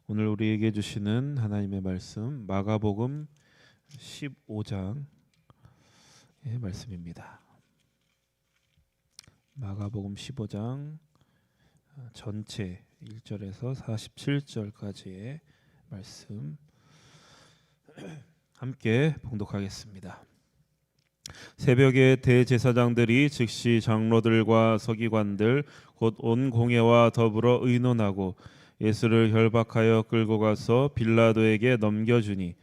오늘 우리에게 주시는 하나님의 말씀 마가복음 15장의 말씀입니다. 마가복음 15장 전체 1절에서 47절까지의 말씀 함께 봉독하겠습니다. 새벽에 대제사장들이 즉시 장로들과 서기관들 곧 온 공회와 더불어 의논하고 예수를 결박하여 끌고 가서 빌라도에게 넘겨주니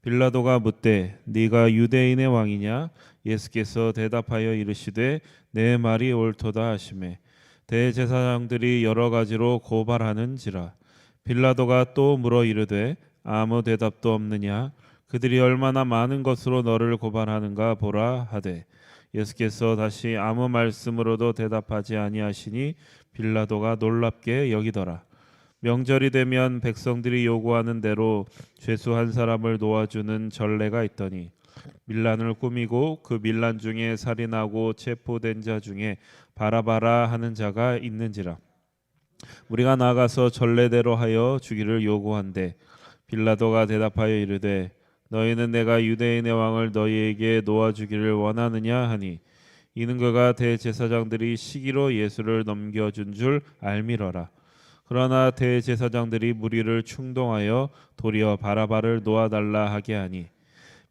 빌라도가 묻되 네가 유대인의 왕이냐? 예수께서 대답하여 이르시되 내 말이 옳도다 하시매 대제사장들이 여러 가지로 고발하는지라. 빌라도가 또 물어 이르되 아무 대답도 없느냐? 그들이 얼마나 많은 것으로 너를 고발하는가 보라 하되 예수께서 다시 아무 말씀으로도 대답하지 아니하시니 빌라도가 놀랍게 여기더라. 명절이 되면 백성들이 요구하는 대로 죄수 한 사람을 놓아주는 전례가 있더니 밀란을 꾸미고 그 밀란 중에 살인하고 체포된 자 중에 바라바라 하는 자가 있는지라. 우리가 나가서 전례대로 하여 주기를 요구한대 빌라도가 대답하여 이르되 너희는 내가 유대인의 왕을 너희에게 놓아주기를 원하느냐 하니 이는 그가 대제사장들이 시기로 예수를 넘겨준 줄 알미러라. 그러나 대제사장들이 무리를 충동하여 도리어 바라바를 놓아달라 하게 하니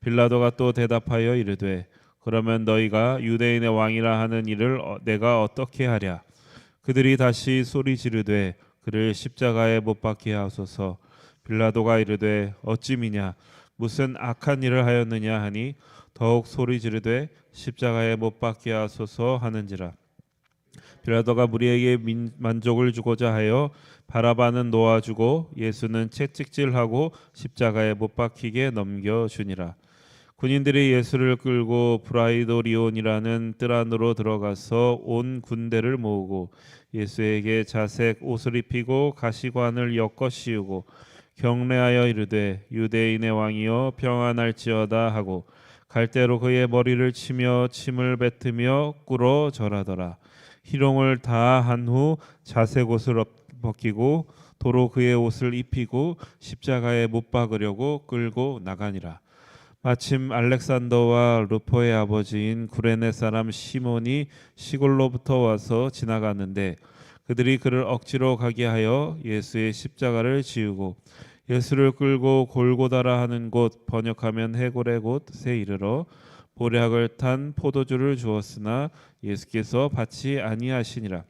빌라도가 또 대답하여 이르되 그러면 너희가 유대인의 왕이라 하는 이를 내가 어떻게 하랴. 그들이 다시 소리 지르되 그를 십자가에 못 박게 하소서. 빌라도가 이르되 어찌미냐 무슨 악한 일을 하였느냐 하니 더욱 소리 지르되 십자가에 못 박게 하소서 하는지라. 빌라도가 무리에게 만족을 주고자 하여 바라바는 놓아주고 예수는 채찍질하고 십자가에 못 박히게 넘겨주니라. 군인들이 예수를 끌고 브라이도리온이라는 뜰 안으로 들어가서 온 군대를 모으고 예수에게 자색 옷을 입히고 가시관을 엮어 씌우고 경례하여 이르되 유대인의 왕이여 평안할지어다 하고 갈대로 그의 머리를 치며 침을 뱉으며 꿇어 절하더라. 희롱을 다 한 후 자색 옷을 벗기고 도로 그의 옷을 입히고 십자가에 못 박으려고 끌고 나가니라. 마침 알렉산더와 루포의 아버지인 구레네 사람 시몬이 시골로부터 와서 지나갔는데 그들이 그를 억지로 가게 하여 예수의 십자가를 지우고 예수를 끌고 골고다라 하는 곳 번역하면 해골의 곳에 이르러 보략을 탄 포도주를 주었으나 예수께서 받지 아니하시니라.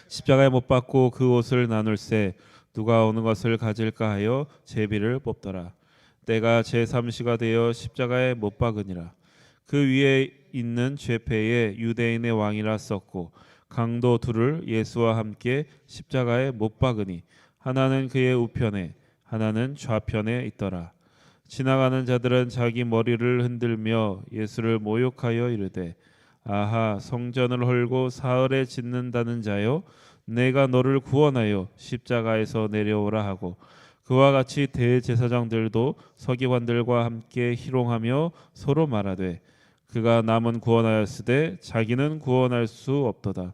십자가에 못 박고 그 옷을 나눌새 누가 어느 것을 가질까 하여 제비를 뽑더라. 때가 제3시가 되어 십자가에 못 박으니라. 그 위에 있는 죄패에 유대인의 왕이라 썼고 강도 둘을 예수와 함께 십자가에 못 박으니 하나는 그의 우편에 하나는 좌편에 있더라. 지나가는 자들은 자기 머리를 흔들며 예수를 모욕하여 이르되 아하 성전을 헐고 사흘에 짓는다는 자여 내가 너를 구원하여 십자가에서 내려오라 하고 그와 같이 대제사장들도 서기관들과 함께 희롱하며 서로 말하되 그가 남은 구원하였으되 자기는 구원할 수 없도다.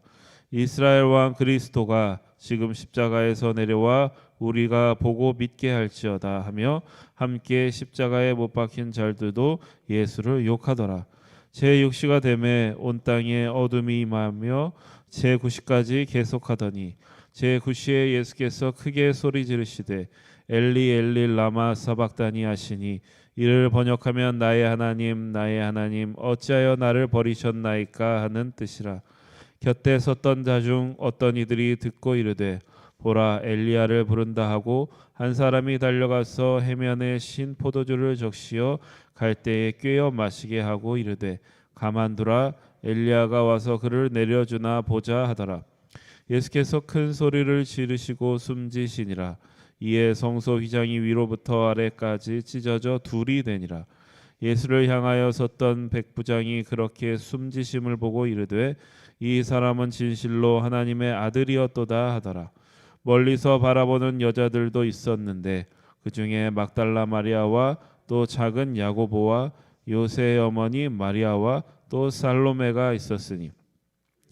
이스라엘 왕 그리스도가 지금 십자가에서 내려와 우리가 보고 믿게 할지어다 하며 함께 십자가에 못 박힌 자들도 예수를 욕하더라. 제6시가 되매 온 땅에 어둠이 임하며 제9시까지 계속하더니 제9시에 예수께서 크게 소리 지르시되 엘리 엘리 라마 사박다니 하시니 이를 번역하면 나의 하나님 어찌하여 나를 버리셨나이까 하는 뜻이라. 곁에 섰던 자 중 어떤 이들이 듣고 이르되 보라 엘리야를 부른다 하고 한 사람이 달려가서 해면에 신 포도주를 적시어 갈대에 꿰어 마시게 하고 이르되 가만두라 엘리야가 와서 그를 내려주나 보자 하더라. 예수께서 큰 소리를 지르시고 숨지시니라. 이에 성소 휘장이 위로부터 아래까지 찢어져 둘이 되니라. 예수를 향하여 섰던 백부장이 그렇게 숨지심을 보고 이르되 이 사람은 진실로 하나님의 아들이었도다 하더라. 멀리서 바라보는 여자들도 있었는데 그 중에 막달라 마리아와 또 작은 야고보와 요새의 어머니 마리아와 또 살로메가 있었으니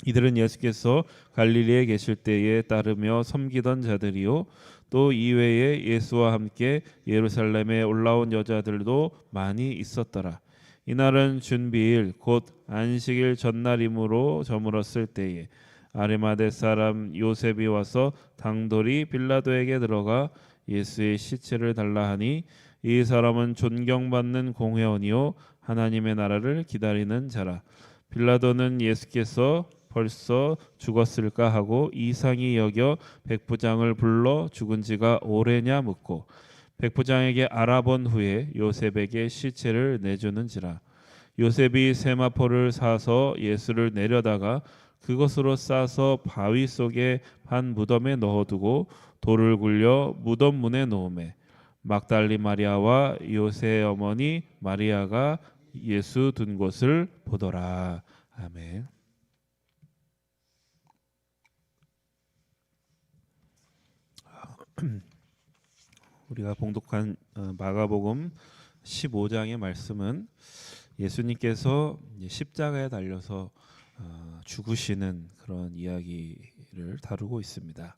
이들은 예수께서 갈릴리에 계실 때에 따르며 섬기던 자들이요 또 이외에 예수와 함께 예루살렘에 올라온 여자들도 많이 있었더라. 이날은 준비일 곧 안식일 전날이므로 저물었을 때에 아리마대 사람 요셉이 와서 당돌이 빌라도에게 들어가 예수의 시체를 달라 하니 이 사람은 존경받는 공회원이요 하나님의 나라를 기다리는 자라. 빌라도는 예수께서 벌써 죽었을까 하고 이상히 여겨 백부장을 불러 죽은 지가 오래냐 묻고 백부장에게 알아본 후에 요셉에게 시체를 내주는지라. 요셉이 세마포를 사서 예수를 내려다가 그것으로 싸서 바위 속에 한 무덤에 넣어두고 돌을 굴려 무덤 문에 놓으매 막달리 마리아와 요새의 어머니 마리아가 예수 둔 곳을 보더라. 아멘. 우리가 봉독한 마가복음 15장의 말씀은 예수님께서 십자가에 달려서 죽으시는 그런 이야기를 다루고 있습니다.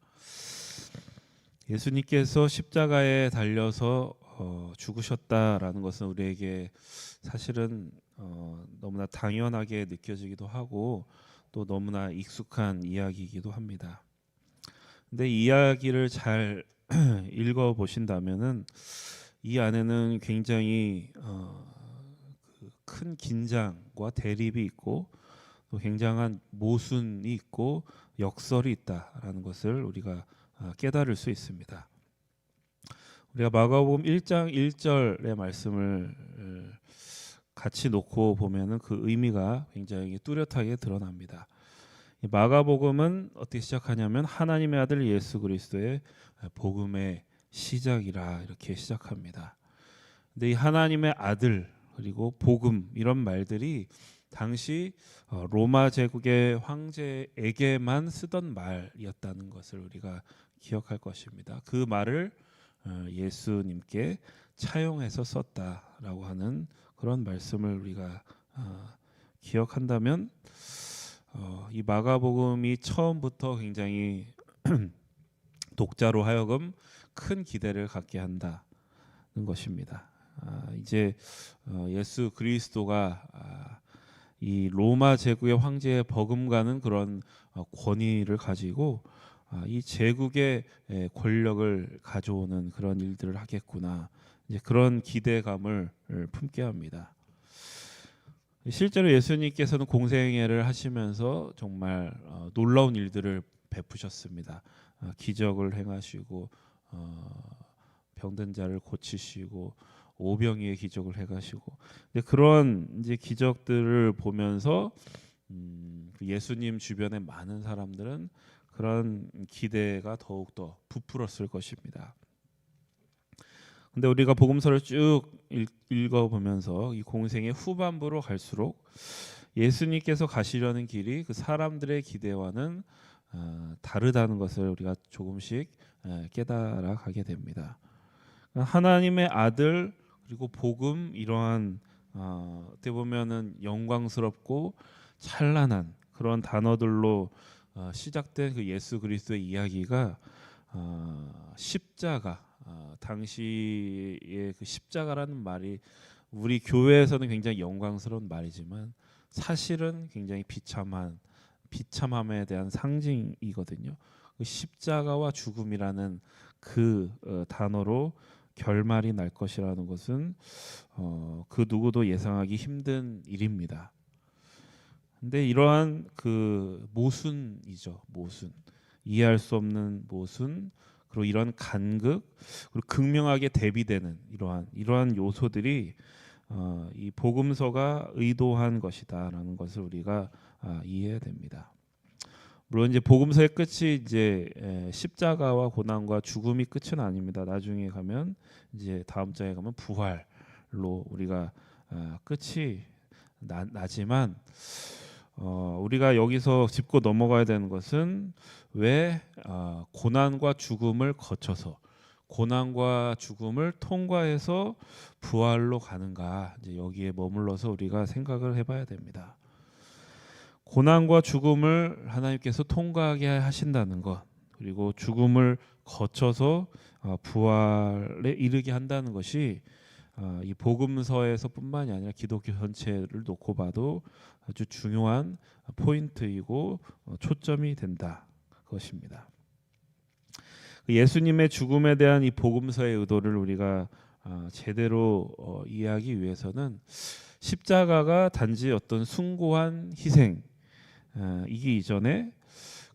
예수님께서 십자가에 달려서 죽으셨다라는 것은 우리에게 사실은 너무나 당연하게 느껴지기도 하고 또 너무나 익숙한 이야기이기도 합니다. 근데 이 이야기를 잘 읽어 보신다면은 이 안에는 굉장히 큰 긴장과 대립이 있고 또 굉장한 모순이 있고 역설이 있다라는 것을 우리가 깨달을 수 있습니다. 우리가 마가복음 1장 1절의 말씀을 같이 놓고 보면은 그 의미가 굉장히 뚜렷하게 드러납니다. 마가복음은 어떻게 시작하냐면 하나님의 아들 예수 그리스도의 복음의 시작이라 이렇게 시작합니다. 근데 이 하나님의 아들 그리고 복음 이런 말들이 당시 로마 제국의 황제에게만 쓰던 말이었다는 것을 우리가 기억할 것입니다. 그 말을 예수님께 차용해서 썼다라고 하는 그런 말씀을 우리가 기억한다면 이 마가복음이 처음부터 굉장히 독자로 하여금 큰 기대를 갖게 한다는 것입니다. 이제 예수 그리스도가 이 로마 제국의 황제의 버금가는 그런 권위를 가지고 이 제국의 권력을 가져오는 그런 일들을 하겠구나. 이제 그런 기대감을 품게 합니다. 실제로 예수님께서는 공생애를 하시면서 정말 놀라운 일들을 베푸셨습니다. 기적을 행하시고 병든 자를 고치시고 오병이의 기적을 해가시고 그런 이제 기적들을 보면서 예수님 주변의 많은 사람들은 그런 기대가 더욱 더 부풀었을 것입니다. 근데 우리가 복음서를 쭉 읽어보면서 이 공생의 후반부로 갈수록 예수님께서 가시려는 길이 그 사람들의 기대와는 다르다는 것을 우리가 조금씩 깨달아 가게 됩니다. 하나님의 아들 그리고 복음 이러한 어떻게 보면은 영광스럽고 찬란한 그런 단어들로 시작된 그 예수 그리스도의 이야기가 십자가 당시의 그 십자가라는 말이 우리 교회에서는 굉장히 영광스러운 말이지만 사실은 굉장히 비참함에 대한 상징이거든요. 그 십자가와 죽음이라는 그 단어로 결말이 날 것이라는 것은 그 누구도 예상하기 힘든 일입니다. 근데 이러한 그 모순이죠. 모순. 이해할 수 없는 모순 그리고 이런 간극 그리고 극명하게 대비되는 이러한 요소들이 이 복음서가 의도한 것이다라는 것을 우리가 이해해야 됩니다. 물론 이제 복음서의 끝이 이제 십자가와 고난과 죽음이 끝은 아닙니다. 나중에 가면 이제 다음 장에 가면 부활로 우리가 끝이 나지만 우리가 여기서 짚고 넘어가야 되는 것은 왜 고난과 죽음을 거쳐서 고난과 죽음을 통과해서 부활로 가는가 이제 여기에 머물러서 우리가 생각을 해봐야 됩니다. 고난과 죽음을 하나님께서 통과하게 하신다는 것, 그리고 죽음을 거쳐서 부활에 이르게 한다는 것이 이 복음서에서뿐만이 아니라 기독교 전체를 놓고 봐도 아주 중요한 포인트이고 초점이 된다 그것입니다. 예수님의 죽음에 대한 이 복음서의 의도를 우리가 제대로 이해하기 위해서는 십자가가 단지 어떤 숭고한 희생 이기 이전에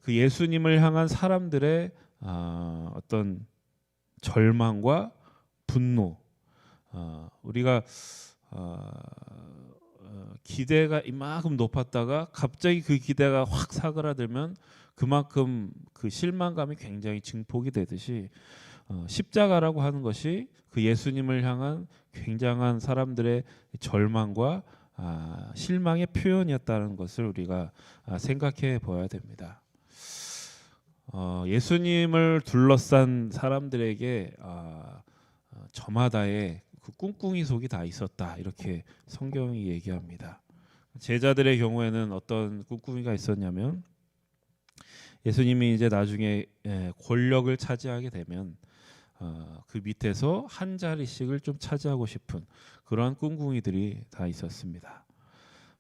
그 예수님을 향한 사람들의 어떤 절망과 분노, 우리가 기대가 이만큼 높았다가 갑자기 그 기대가 확 사그라들면 그만큼 그 실망감이 굉장히 증폭이 되듯이 십자가라고 하는 것이 그 예수님을 향한 굉장한 사람들의 절망과 실망의 표현이었다는 것을 우리가 생각해 보아야 됩니다. 예수님을 둘러싼 사람들에게 저마다의 그 꿍꿍이 속이 다 있었다 이렇게 성경이 얘기합니다. 제자들의 경우에는 어떤 꿍꿍이가 있었냐면 예수님이 이제 나중에 권력을 차지하게 되면 그 밑에서 한 자리씩을 좀 차지하고 싶은 그러한 꿍꿍이들이 다 있었습니다.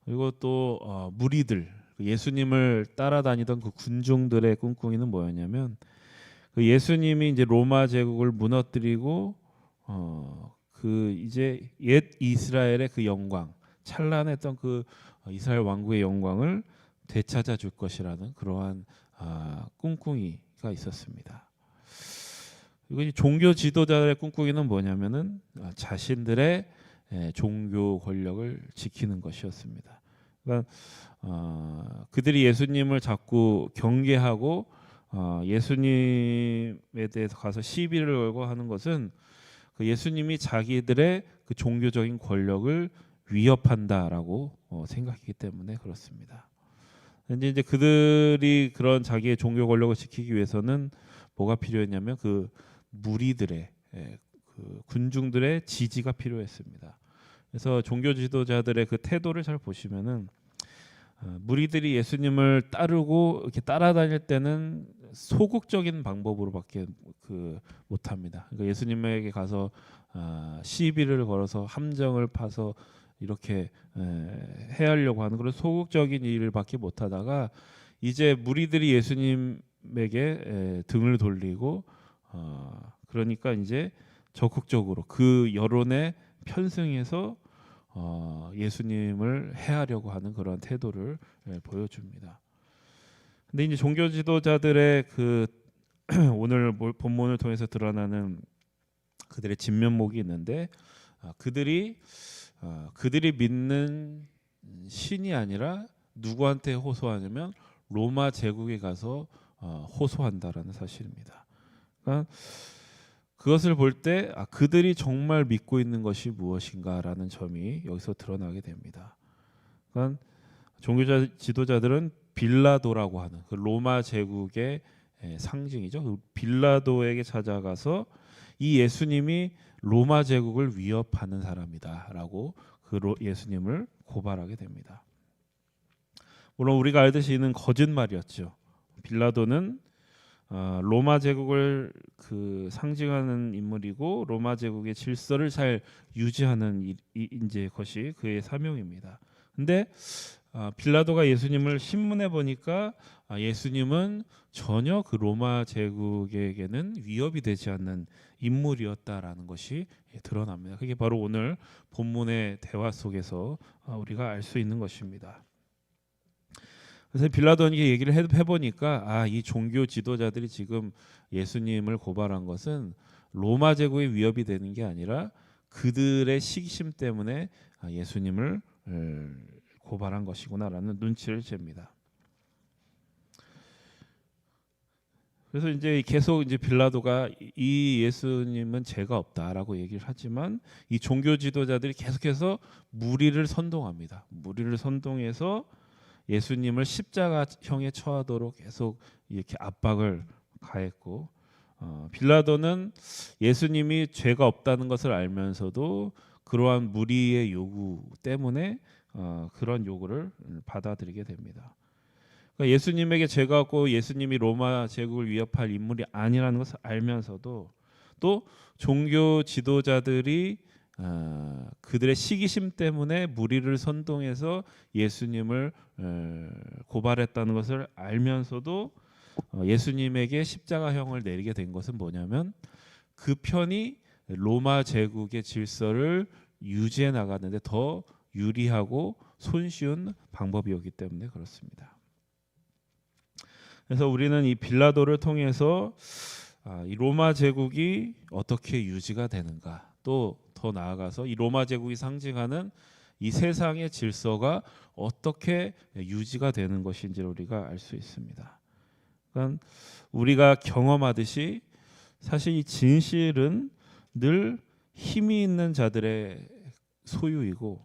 그리고 또 무리들, 예수님을 따라다니던 그 군중들의 꿍꿍이는 뭐였냐면 그 예수님이 이제 로마 제국을 무너뜨리고 그 이제 옛 이스라엘의 그 영광, 찬란했던 그 이스라엘 왕국의 영광을 되찾아 줄 것이라는 그러한 꿍꿍이가 있었습니다. 그리고 이 종교 지도자들의 꿍꿍이는 뭐냐면은 자신들의 종교 권력을 지키는 것이었습니다. 그러니까 그들이 예수님을 자꾸 경계하고 예수님에 대해서 가서 시비를 걸고 하는 것은 그 예수님이 자기들의 그 종교적인 권력을 위협한다라고 생각하기 때문에 그렇습니다. 근데 이제 그들이 그런 자기의 종교 권력을 지키기 위해서는 뭐가 필요했냐면 그 무리들의 그 군중들의 지지가 필요했습니다. 그래서 종교 지도자들의 그 태도를 잘 보시면은 무리들이 예수님을 따르고 이렇게 따라다닐 때는 소극적인 방법으로밖에 그 못합니다. 그러니까 예수님에게 가서 시비를 걸어서 함정을 파서 이렇게 해하려고 하는 그런 소극적인 일을밖에 못하다가 이제 무리들이 예수님에게 등을 돌리고 그러니까 이제 적극적으로 그 여론에 편승해서 예수님을 해하려고 하는 그런 태도를 보여줍니다. 근데 이제 종교 지도자들의 그 오늘 본문을 통해서 드러나는 그들의 진면목이 있는데 그들이 믿는 신이 아니라 누구한테 호소하냐면 로마 제국에 가서 호소한다라는 사실입니다. 그러니까 그것을 볼 때 그들이 정말 믿고 있는 것이 무엇인가라는 점이 여기서 드러나게 됩니다. 그러니까 종교 지도자들은 빌라도라고 하는 그 로마 제국의 상징이죠. 그 빌라도에게 찾아가서 이 예수님이 로마 제국을 위협하는 사람이다라고 그 예수님을 고발하게 됩니다. 물론 우리가 알듯이 이는 거짓말이었죠. 빌라도는 로마 제국을 그 상징하는 인물이고 로마 제국의 질서를 잘 유지하는 이제 것이 그의 사명입니다. 근데 빌라도가 예수님을 신문해 보니까 예수님은 전혀 그 로마 제국에게는 위협이 되지 않는 인물이었다라는 것이 드러납니다. 그게 바로 오늘 본문의 대화 속에서 우리가 알 수 있는 것입니다. 그래서 빌라도에게 얘기를 해보니까 이 종교 지도자들이 지금 예수님을 고발한 것은 로마 제국의 위협이 되는 게 아니라 그들의 시기심 때문에 예수님을 고발한 것이구나라는 눈치를 챕니다. 그래서 이제 계속 이제 빌라도가 이 예수님은 죄가 없다라고 얘기를 하지만 이 종교 지도자들이 계속해서 무리를 선동합니다. 무리를 선동해서 예수님을 십자가형에 처하도록 계속 이렇게 압박을 가했고 빌라도는 예수님이 죄가 없다는 것을 알면서도 그러한 무리의 요구 때문에 그런 요구를 받아들이게 됩니다. 그러니까 예수님에게 죄가 없고 예수님이 로마 제국을 위협할 인물이 아니라는 것을 알면서도 또 종교 지도자들이 그들의 시기심 때문에 무리를 선동해서 예수님을 고발했다는 것을 알면서도 예수님에게 십자가형을 내리게 된 것은 뭐냐면 그 편이 로마 제국의 질서를 유지해 나가는데 더 유리하고 손쉬운 방법이었기 때문에 그렇습니다. 그래서 우리는 이 빌라도를 통해서 이 로마 제국이 어떻게 유지가 되는가, 또 더 나아가서 이 로마 제국이 상징하는 이 세상의 질서가 어떻게 유지가 되는 것인지를 우리가 알 수 있습니다. 그러니까 우리가 경험하듯이 사실 이 진실은 늘 힘이 있는 자들의 소유이고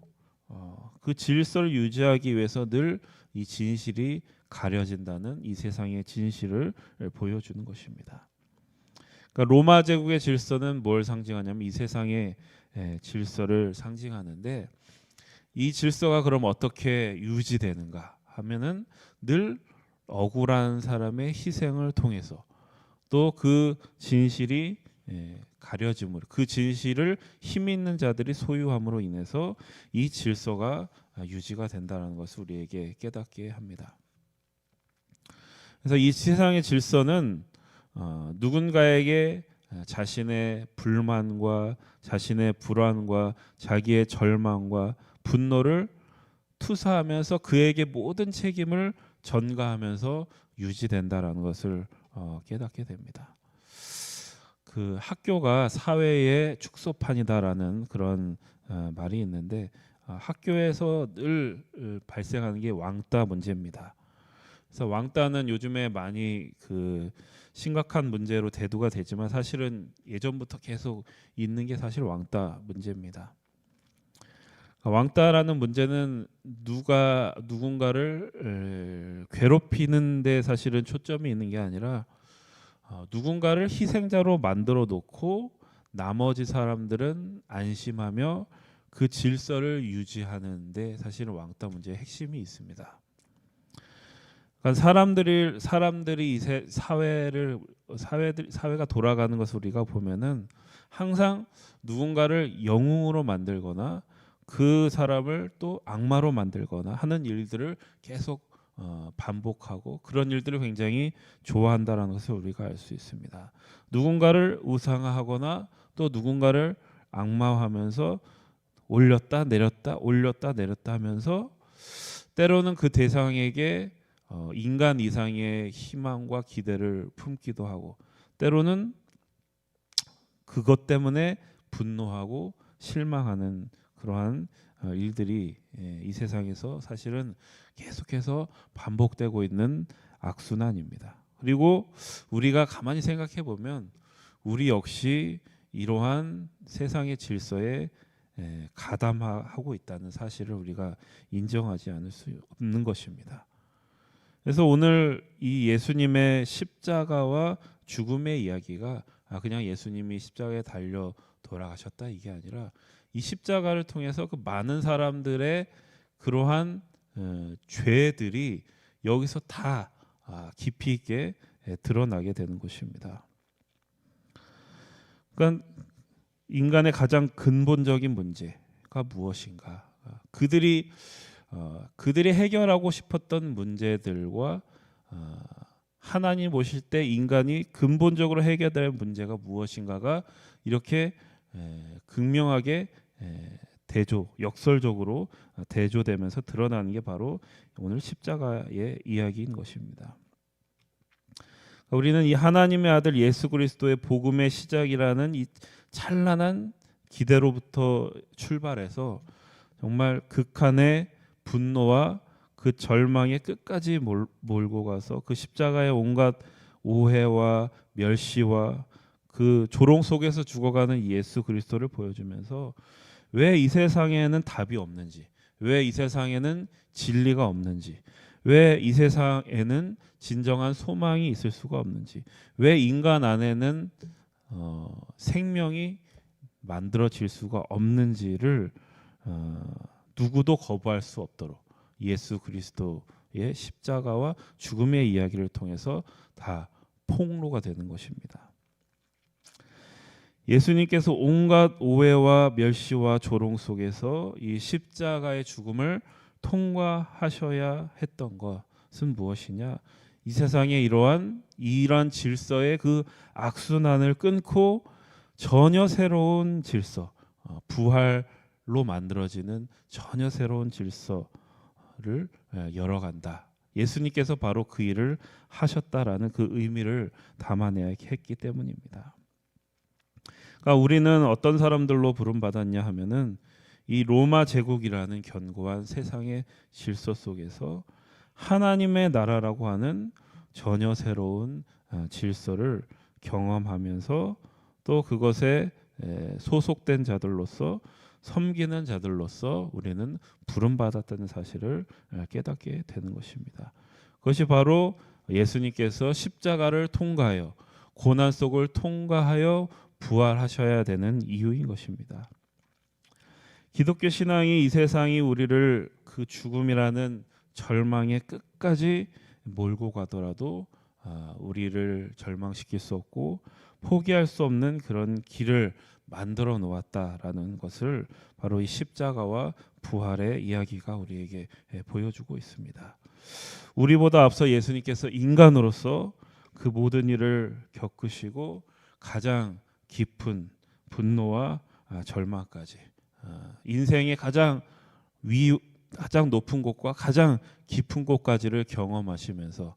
그 질서를 유지하기 위해서 늘 이 진실이 가려진다는 이 세상의 진실을 보여주는 것입니다. 그러니까 로마 제국의 질서는 뭘 상징하냐면 이 세상의 질서를 상징하는데, 이 질서가 그럼 어떻게 유지되는가 하면은 늘 억울한 사람의 희생을 통해서, 또 그 진실이 가려짐으로, 그 진실을 힘 있는 자들이 소유함으로 인해서 이 질서가 유지가 된다는 것을 우리에게 깨닫게 합니다. 그래서 이 세상의 질서는 누군가에게 자신의 불만과 자신의 불안과 자기의 절망과 분노를 투사하면서 그에게 모든 책임을 전가하면서 유지된다라는 것을 깨닫게 됩니다. 그 학교가 사회의 축소판이다라는 그런 말이 있는데, 학교에서 늘 발생하는 게 왕따 문제입니다. 그래서 왕따는 요즘에 많이 그 심각한 문제로 대두가 되지만 사실은 예전부터 계속 있는 게 사실 왕따 문제입니다. 왕따라는 문제는 누군가를 괴롭히는데 사실은 초점이 있는 게 아니라 누군가를 희생자로 만들어 놓고 나머지 사람들은 안심하며 그 질서를 유지하는데 사실은 왕따 문제의 핵심이 있습니다. 그러니까 사람들이 이 사회가 돌아가는 것을 우리가 보면은 항상 누군가를 영웅으로 만들거나 그 사람을 또 악마로 만들거나 하는 일들을 계속 반복하고, 그런 일들을 굉장히 좋아한다라는 것을 우리가 알 수 있습니다. 누군가를 우상화하거나 또 누군가를 악마화하면서 올렸다 내렸다 올렸다 내렸다 하면서 때로는 그 대상에게 인간 이상의 희망과 기대를 품기도 하고, 때로는 그것 때문에 분노하고 실망하는 그러한 일들이 이 세상에서 사실은 계속해서 반복되고 있는 악순환입니다. 그리고 우리가 가만히 생각해 보면 우리 역시 이러한 세상의 질서에 가담하고 있다는 사실을 우리가 인정하지 않을 수 없는 것입니다. 그래서 오늘 이 예수님의 십자가와 죽음의 이야기가 그냥 예수님이 십자가에 달려 돌아가셨다 이게 아니라, 이 십자가를 통해서 그 많은 사람들의 그러한 죄들이 여기서 다 깊이 있게 드러나게 되는 것입니다. 그러니까 인간의 가장 근본적인 문제가 무엇인가? 그들이 해결하고 싶었던 문제들과 하나님 오실 때 인간이 근본적으로 해결될 문제가 무엇인가가 이렇게 극명하게 역설적으로 대조되면서 드러나는 게 바로 오늘 십자가의 이야기인 것입니다. 우리는 이 하나님의 아들 예수 그리스도의 복음의 시작이라는 이 찬란한 기대로부터 출발해서 정말 극한의 분노와 그 절망의 끝까지 몰고 가서 그 십자가의 온갖 오해와 멸시와 그 조롱 속에서 죽어가는 예수 그리스도를 보여주면서 왜 이 세상에는 답이 없는지, 왜 이 세상에는 진리가 없는지, 왜 이 세상에는 진정한 소망이 있을 수가 없는지, 왜 인간 안에는 생명이 만들어질 수가 없는지를 누구도 거부할 수 없도록 예수 그리스도의 십자가와 죽음의 이야기를 통해서 다 폭로가 되는 것입니다. 예수님께서 온갖 오해와 멸시와 조롱 속에서 이 십자가의 죽음을 통과하셔야 했던 것은 무엇이냐? 이 세상에 이러한 질서의 그 악순환을 끊고 전혀 새로운 질서, 부활로 만들어지는 전혀 새로운 질서를 열어간다. 예수님께서 바로 그 일을 하셨다라는 그 의미를 담아내야 했기 때문입니다. 그러니까 우리는 어떤 사람들로 부름받았냐 하면은 이 로마 제국이라는 견고한 세상의 질서 속에서 하나님의 나라라고 하는 전혀 새로운 질서를 경험하면서 또 그것에 소속된 자들로서 섬기는 자들로서 우리는 부름받았다는 사실을 깨닫게 되는 것입니다. 그것이 바로 예수님께서 십자가를 통과하여 고난 속을 통과하여 부활하셔야 되는 이유인 것입니다. 기독교 신앙이 이 세상이 우리를 그 죽음이라는 절망의 끝까지 몰고 가더라도 우리를 절망시킬 수 없고 포기할 수 없는 그런 길을 만들어 놓았다라는 것을 바로 이 십자가와 부활의 이야기가 우리에게 보여주고 있습니다. 우리보다 앞서 예수님께서 인간으로서 그 모든 일을 겪으시고 가장 깊은 분노와 절망까지 인생의 가장 높은 곳과 가장 깊은 곳까지를 경험하시면서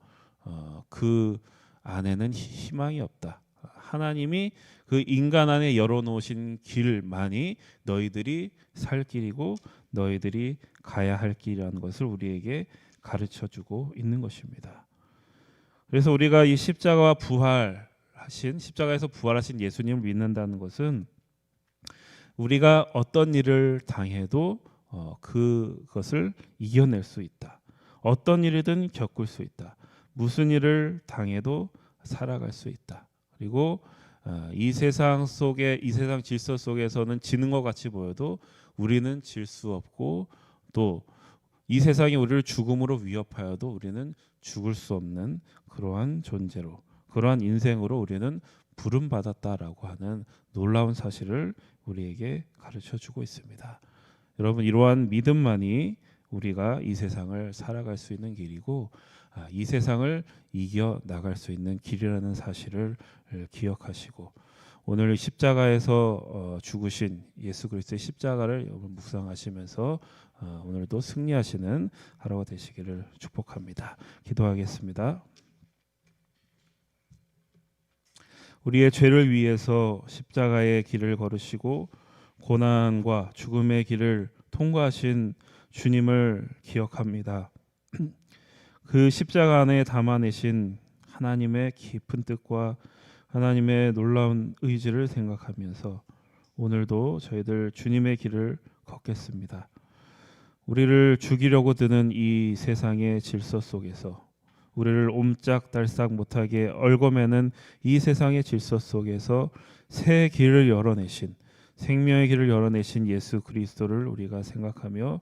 그 안에는 희망이 없다. 하나님이 그 인간 안에 열어놓으신 길만이 너희들이 살 길이고 너희들이 가야 할 길이라는 것을 우리에게 가르쳐주고 있는 것입니다. 그래서 우리가 이 십자가에서 부활하신 예수님을 믿는다는 것은 우리가 어떤 일을 당해도 그것을 이겨낼 수 있다. 어떤 일이든 겪을 수 있다. 무슨 일을 당해도 살아갈 수 있다. 그리고 이 세상 질서 속에서는 지는 것 같이 보여도 우리는 질 수 없고 또 이 세상이 우리를 죽음으로 위협하여도 우리는 죽을 수 없는 그러한 존재로, 그러한 인생으로 우리는 부름받았다라고 하는 놀라운 사실을 우리에게 가르쳐주고 있습니다. 여러분, 이러한 믿음만이 우리가 이 세상을 살아갈 수 있는 길이고 이 세상을 이겨 나갈 수 있는 길이라는 사실을 기억하시고 오늘 십자가에서 죽으신 예수 그리스도의 십자가를 여러분 묵상하시면서 오늘도 승리하시는 하루가 되시기를 축복합니다. 기도하겠습니다. 우리의 죄를 위해서 십자가의 길을 걸으시고 고난과 죽음의 길을 통과하신 주님을 기억합니다. 그 십자가 안에 담아내신 하나님의 깊은 뜻과 하나님의 놀라운 의지를 생각하면서 오늘도 저희들 주님의 길을 걷겠습니다. 우리를 죽이려고 드는 이 세상의 질서 속에서 우리를 옴짝달싹 못하게 얽어매는 이 세상의 질서 속에서 새 길을 열어내신 생명의 길을 열어내신 예수 그리스도를 우리가 생각하며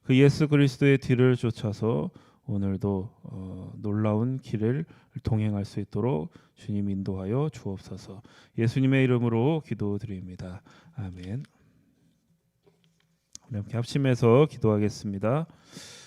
그 예수 그리스도의 뒤를 쫓아서 오늘도 놀라운 길을 동행할 수 있도록 주님 인도하여 주옵소서. 예수님의 이름으로 기도드립니다. 아멘. 우리 함께 합심해서 기도하겠습니다.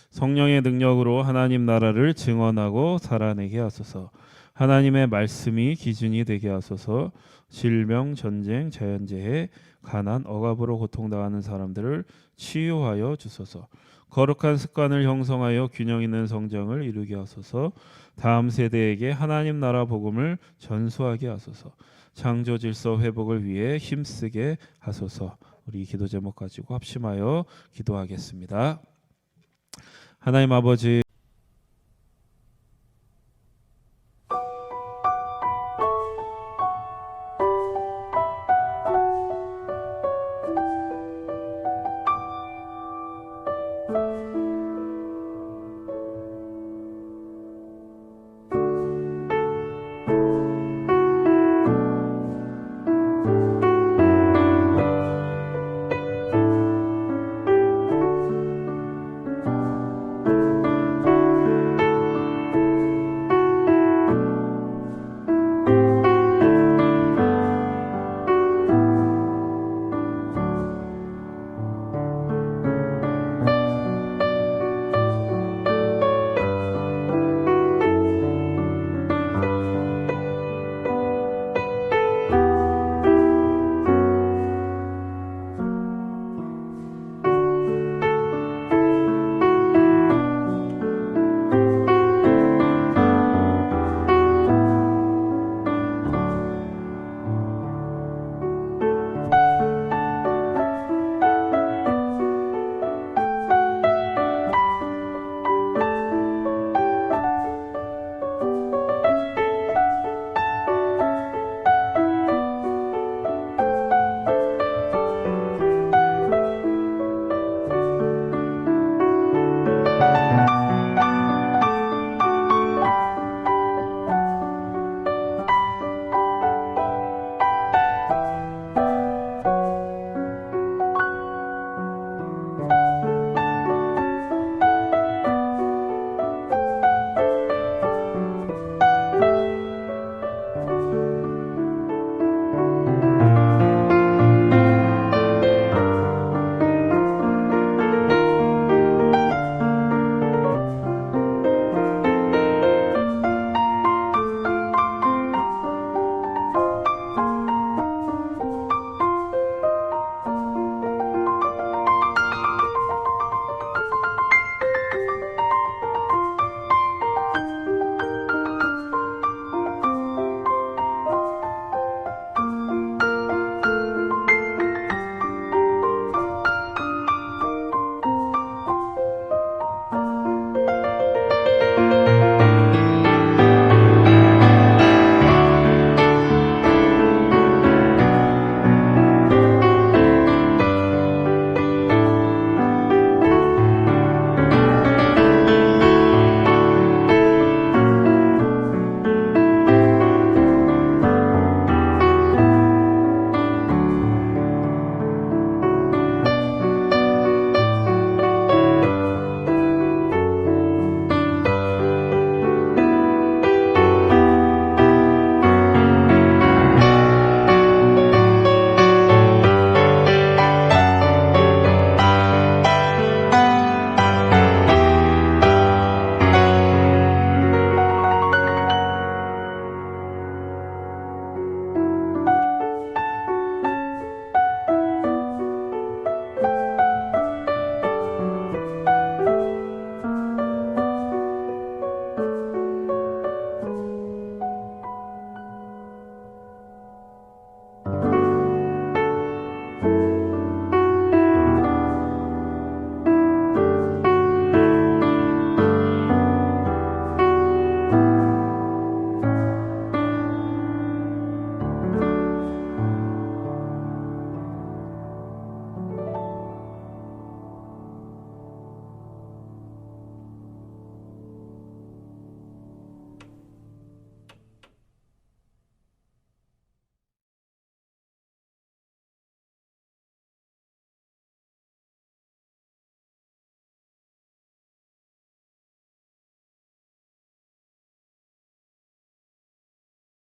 성령의 능력으로 하나님 나라를 증언하고 살아내게 하소서. 하나님의 말씀이 기준이 되게 하소서. 질병, 전쟁, 자연재해, 가난, 억압으로 고통당하는 사람들을 치유하여 주소서. 거룩한 습관을 형성하여 균형 있는 성장을 이루게 하소서. 다음 세대에게 하나님 나라 복음을 전수하게 하소서. 창조 질서 회복을 위해 힘쓰게 하소서. 우리 기도 제목 가지고 합심하여 기도하겠습니다. 하나님 아버지,